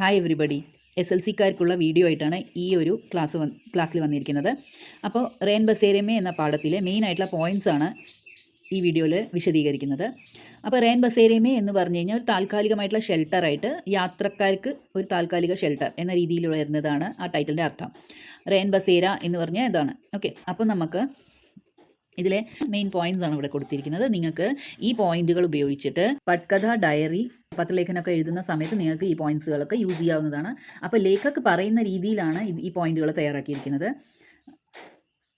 Hi everybody. SLC-ക്കാർക്കുള്ള video ആയിട്ടാണ് ഈ ഒരു ക്ലാസ്സിൽ വന്നിരിക്കുന്നത്. അപ്പോൾ റേൻ ബസേരമേ എന്ന പാഠത്തിലെ മെയിൻ ആയിട്ടുള്ള പോയിൻറ്റ്സ് ആണ് ഈ വീഡിയോയിൽ വിശദീകരിക്കുന്നത്. അപ്പോൾ റേൻ ബസേരമേ എന്ന് പറഞ്ഞു കഴിഞ്ഞാൽ ഒരു താൽക്കാലികമായിട്ടുള്ള ഷെൽട്ടറായിട്ട് യാത്രക്കാർക്ക് ഒരു താൽക്കാലിക ഷെൽട്ടർ എന്ന രീതിയിൽ വരുന്നതാണ് ആ ടൈറ്റിലിൻ്റെ അർത്ഥം. റേൻ ബസേര എന്ന് പറഞ്ഞാൽ ഇതാണ്. ഓക്കെ, അപ്പോൾ നമുക്ക് ഇതിലെ മെയിൻ പോയിൻറ്റ്സ് ആണ് ഇവിടെ കൊടുത്തിരിക്കുന്നത്. നിങ്ങൾക്ക് ഈ പോയിന്റുകൾ ഉപയോഗിച്ചിട്ട് പട്കഥ, ഡയറി, പത്രലേഖനമൊക്കെ എഴുതുന്ന സമയത്ത് നിങ്ങൾക്ക് ഈ പോയിന്റ്സുകളൊക്കെ യൂസ് ചെയ്യാവുന്നതാണ്. അപ്പോൾ ലേഖക് പറയുന്ന രീതിയിലാണ് ഈ പോയിന്റുകൾ തയ്യാറാക്കിയിരിക്കുന്നത്.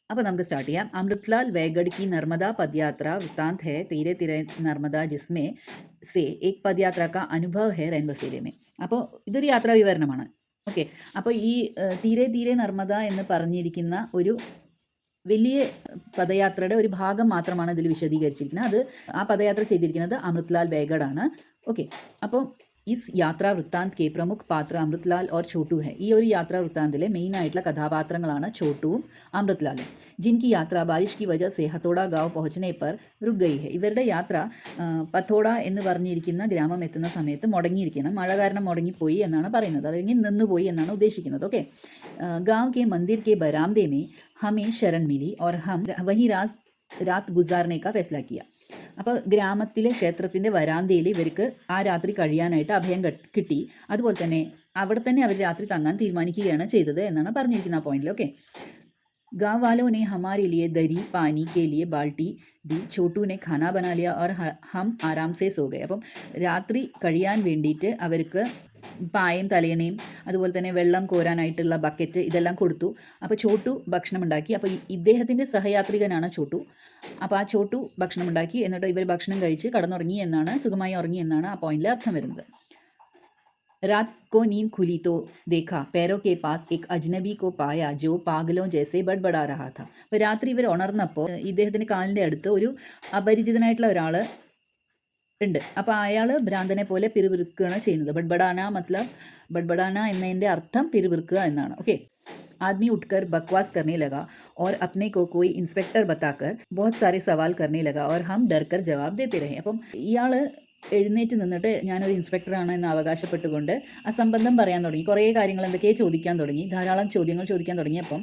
അപ്പോൾ നമുക്ക് സ്റ്റാർട്ട് ചെയ്യാം. അമൃത്ലാൽ വേഗഡ് की नर्मदा पदयात्रा वृत्तांत है तीरे तीरे नर्मदा जिसमें से एक पदयात्रा का अनुभव है रैन बसेरे में. അപ്പോൾ ഇതൊരു യാത്രാ വിവരണമാണ്. ഓക്കെ, അപ്പോൾ ഈ തീരെ തീരെ നർമ്മദ എന്ന് പറഞ്ഞിരിക്കുന്ന ഒരു വലിയ പദയാത്രയുടെ ഒരു ഭാഗം മാത്രമാണ് ഇതിൽ വിശദീകരിച്ചിരിക്കുന്നത്. അത് ആ പദയാത്ര ചെയ്തിരിക്കുന്നത് അമൃത്ലാൽ വേഗഡ് ആണ്. ഓക്കെ, അപ്പോൾ इस यात्रा वृत्तांत के प्रमुख पात्र अमृतलाल और छोटू है. ഈ ഒരു യാത്രാ വൃത്താന്തിലെ മെയിൻ ആയിട്ടുള്ള കഥാപാത്രങ്ങളാണ് ചോട്ടുവും അമൃത്ലാലും. ജിൻകി യാത്ര ബാരിഷ് കി വജഹ സെ ഹത്തോട ഗാവ് പहुंचने पर रुक गई है. ഇവരുടെ യാത്ര പത്തോട എന്ന് പറഞ്ഞിരിക്കുന്ന ഗ്രാമം എത്തുന്ന സമയത്ത് മുടങ്ങിയിരിക്കണം. മഴ കാരണം മുടങ്ങിപ്പോയി എന്നാണ് പറയുന്നത്. അല്ലെങ്കിൽ നിന്നുപോയി എന്നാണ് ഉദ്ദേശിക്കുന്നത്. ഓക്കെ, गांव के मंदिर के बरामदे में हमें शरण मिली और हम वहीं रात गुजारने का फैसला किया. അപ്പോൾ ഗ്രാമത്തിലെ ക്ഷേത്രത്തിൻ്റെ വരാന്തയിൽ ഇവർക്ക് ആ രാത്രി കഴിയാനായിട്ട് അഭയം കിട്ടി. അതുപോലെ തന്നെ അവിടെ തന്നെ അവർ രാത്രി തങ്ങാൻ തീരുമാനിക്കുകയാണ് ചെയ്തത് എന്നാണ് പറഞ്ഞിരിക്കുന്ന ആ പോയിന്റിൽ. ഓക്കെ, गाँव वालों ने हमारे लिए दरी पानी के लिए बाल्टी दी. छोटू ने खाना बना लिया और हम आराम से सो गए. അപ്പം രാത്രി കഴിയാൻ വേണ്ടിയിട്ട് അവർക്ക് പായയും തലയണയും അതുപോലെ തന്നെ വെള്ളം കോരാനായിട്ടുള്ള ബക്കറ്റ് ഇതെല്ലാം കൊടുത്തു. അപ്പോൾ ചോട്ടു ഭക്ഷണം ഉണ്ടാക്കി. അപ്പോൾ ഇദ്ദേഹത്തിൻ്റെ സഹയാത്രികനാണ് ചോട്ടു. അപ്പോൾ ആ ചോട്ടു ഭക്ഷണം ഉണ്ടാക്കി. എന്നിട്ട് ഇവർ ഭക്ഷണം കഴിച്ച് കടന്നുറങ്ങി എന്നാണ്, സുഖമായി ഉറങ്ങി എന്നാണ് ആ പോയിന്റിൽ അർത്ഥം വരുന്നത്. रात को नींद खुली तो देखा पैरों के पास एक अजनबी को पाया जो पागलों जैसे बड़बड़ा रहा था. അപ്പോൾ രാത്രി ഇവർ ഉണർന്നപ്പോൾ ഇദ്ദേഹത്തിൻ്റെ കാലിൻ്റെ അടുത്ത് ഒരു അപരിചിതനായിട്ടുള്ള ഒരാൾ ഉണ്ട്. അപ്പോൾ അയാൾ ഭ്രാന്തനെ പോലെ പിറുപിറുക്കുകയാണ് ചെയ്യുന്നത്. ബഡ്ബഡാന എന്നതിൻ്റെ അർത്ഥം പിറുപിറുക്കുക എന്നാണ്. ഓക്കെ, आदमी उठकर बकवास करने लगा और अपने को कोई इंस्पेक्टर बताकर बहुत सारे सवाल करने लगा और हम डर कर जवाब देते रहे. അപ്പം ഇയാൾ എഴുന്നേറ്റ് നിന്നിട്ട് ഞാനൊരു ഇൻസ്പെക്ടറാണ് എന്ന് അവകാശപ്പെട്ടുകൊണ്ട് അസംബന്ധം പറയാൻ തുടങ്ങി. കുറേ കാര്യങ്ങൾ എന്തൊക്കെയോ ചോദിക്കാൻ തുടങ്ങി. ധാരാളം ചോദ്യങ്ങൾ ചോദിക്കാൻ തുടങ്ങിയപ്പം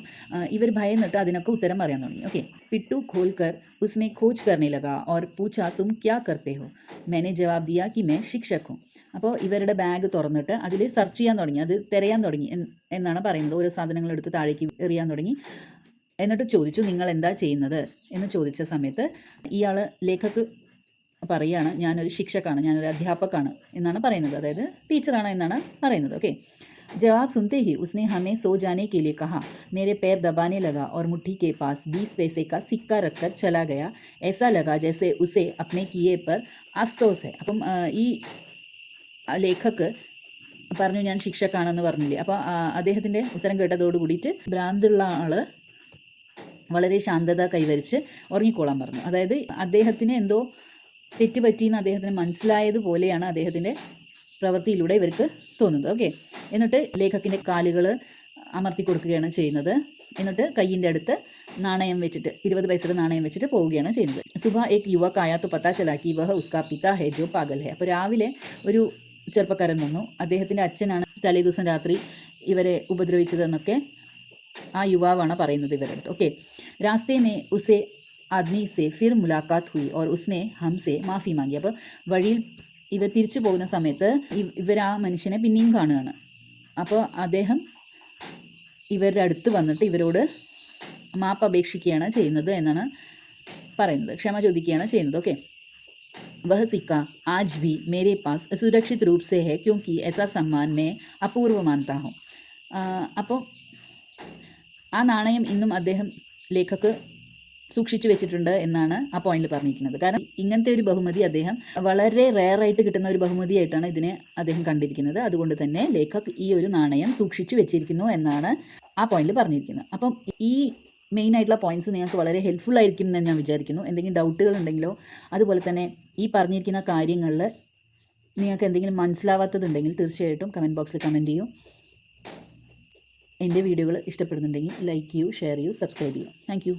ഇവർ ഭയന്നിട്ട് അതിനൊക്കെ ഉത്തരം പറയാൻ തുടങ്ങി. ഓക്കെ, പിട്ടു खोलकर उसमें खोज करने लगा और पूछा तुम क्या करते हो. मैंने जवाब दिया कि मैं शिक्षक हूँ. അപ്പോൾ ഇവരുടെ ബാഗ് തുറന്നിട്ട് അതിൽ സെർച്ച് ചെയ്യാൻ തുടങ്ങി, അത് തിരയാൻ തുടങ്ങി എന്നാണ് പറയുന്നത്. ഓരോ സാധനങ്ങൾ എടുത്ത് താഴേക്ക് എറിയാൻ തുടങ്ങി. എന്നിട്ട് ചോദിച്ചു നിങ്ങൾ എന്താ ചെയ്യുന്നത് എന്ന് ചോദിച്ച സമയത്ത് ഇയാൾ ലേഖക് പറയുകയാണ് ഞാനൊരു ശിക്ഷക്കാണ്, ഞാനൊരു അധ്യാപകനാണ് എന്നാണ് പറയുന്നത്. അതായത് ടീച്ചറാണ് എന്നാണ് പറയുന്നത്. ഓക്കെ, जवाब सुनते ही उसने हमें सो जाने के लिए कहा. मेरे पैर दबाने लगा और मुट्ठी के पास 20 पैसे का सिक्का रखकर चला गया. ऐसा लगा जैसे उसे अपने किए पर अफसोस है. അപ്പം ഈ ലേഖക് പറഞ്ഞു ഞാൻ ശിക്ഷക്കാണെന്ന് പറഞ്ഞില്ലേ. അപ്പോൾ അദ്ദേഹത്തിൻ്റെ ഉത്തരം കേട്ടതോട് കൂടിയിട്ട് ഭ്രാന്തുള്ള ആൾ വളരെ ശാന്തത കൈവരിച്ച് ഉറങ്ങിക്കോളാൻ പറഞ്ഞു. അതായത് അദ്ദേഹത്തിന് എന്തോ തെറ്റ് പറ്റിയെന്ന് അദ്ദേഹത്തിന് മനസ്സിലായതുപോലെയാണ് അദ്ദേഹത്തിൻ്റെ പ്രവൃത്തിയിലൂടെ ഇവർക്ക് തോന്നുന്നത്. ഓക്കെ, എന്നിട്ട് ലേഖക്കിൻ്റെ കാലുകൾ അമർത്തി കൊടുക്കുകയാണ് ചെയ്യുന്നത്. എന്നിട്ട് കയ്യിൻ്റെ അടുത്ത് നാണയം വെച്ചിട്ട് 20 പൈസയുടെ നാണയം വെച്ചിട്ട് പോവുകയാണ് ചെയ്യുന്നത്. സുബഹ ഏക് യുവക് ആയാ തോ പതാ ചലാ കി വഹ ഉസ്കാ പിതാ ഹെ ജോ പാഗൽ ഹെ. അപ്പോൾ രാവിലെ ഒരു ചെറുപ്പക്കാരൻ വന്നു. അദ്ദേഹത്തിൻ്റെ അച്ഛനാണ് തലേ ദിവസം രാത്രി ഇവരെ ഉപദ്രവിച്ചതെന്നൊക്കെ ആ യുവാവാണ് പറയുന്നത് ഇവരുടെ അടുത്ത്. ഓക്കെ, രാസ്തേ മേ ഉസേ ആദ്മി സെ ഫിർ മുലാഖാത്ത് ഹുയി ഓർ ഉസ്നെ ഹംസെ മാഫി മാങ്ങി. അപ്പോൾ വഴിയിൽ ഇവർ തിരിച്ചു പോകുന്ന സമയത്ത് ഇവർ ആ മനുഷ്യനെ പിന്നെയും കാണുകയാണ്. അപ്പോൾ അദ്ദേഹം ഇവരുടെ അടുത്ത് വന്നിട്ട് ഇവരോട് മാപ്പ് അപേക്ഷിക്കുകയാണ് ചെയ്യുന്നത് എന്നാണ് പറയുന്നത്. ക്ഷമ ചോദിക്കുകയാണ് ചെയ്യുന്നത്. ഓക്കെ, वह सिक्का आज भी मेरे पास सुरक्षित रूप से है क्योंकि ऐसा सम्मान मैं अपूर्व मानता हूँ. അപ്പോൾ ആ നാണയം ഇന്നും അദ്ദേഹം ലേഖക് സൂക്ഷിച്ചു വെച്ചിട്ടുണ്ട് എന്നാണ് ആ പോയിന്റിൽ പറഞ്ഞിരിക്കുന്നത്. കാരണം ഇങ്ങനത്തെ ഒരു ബഹുമതി അദ്ദേഹം വളരെ റെയറായിട്ട് കിട്ടുന്ന ഒരു ബഹുമതിയായിട്ടാണ് ഇതിനെ അദ്ദേഹം കണ്ടിരിക്കുന്നത്. അതുകൊണ്ട് തന്നെ ലേഖക് ഈ ഒരു നാണയം സൂക്ഷിച്ചു വെച്ചിരിക്കുന്നു എന്നാണ് ആ പോയിന്റിൽ പറഞ്ഞിരിക്കുന്നത്. അപ്പം ഈ മെയിൻ ആയിട്ടുള്ള പോയിന്റ്സ് നിങ്ങൾക്ക് വളരെ ഹെൽപ്ഫുൾ ആയിരിക്കും എന്ന് ഞാൻ വിചാരിക്കുന്നു. എന്തെങ്കിലും ഡൗട്ടുകൾ ഉണ്ടെങ്കിലോ അതുപോലെ തന്നെ ഈ പറഞ്ഞിരിക്കുന്ന കാര്യങ്ങളിൽ നിങ്ങൾക്ക് എന്തെങ്കിലും മനസ്സിലാവാത്തതുണ്ടെങ്കിൽ തീർച്ചയായിട്ടും കമൻറ്റ് ബോക്സിൽ കമൻറ്റ് ചെയ്യൂ. എൻ്റെ വീഡിയോകൾ ഇഷ്ടപ്പെടുന്നുണ്ടെങ്കിൽ ലൈക്ക് ചെയ്യൂ, ഷെയർ ചെയ്യൂ, സബ്സ്ക്രൈബ് ചെയ്യൂ. Thank you.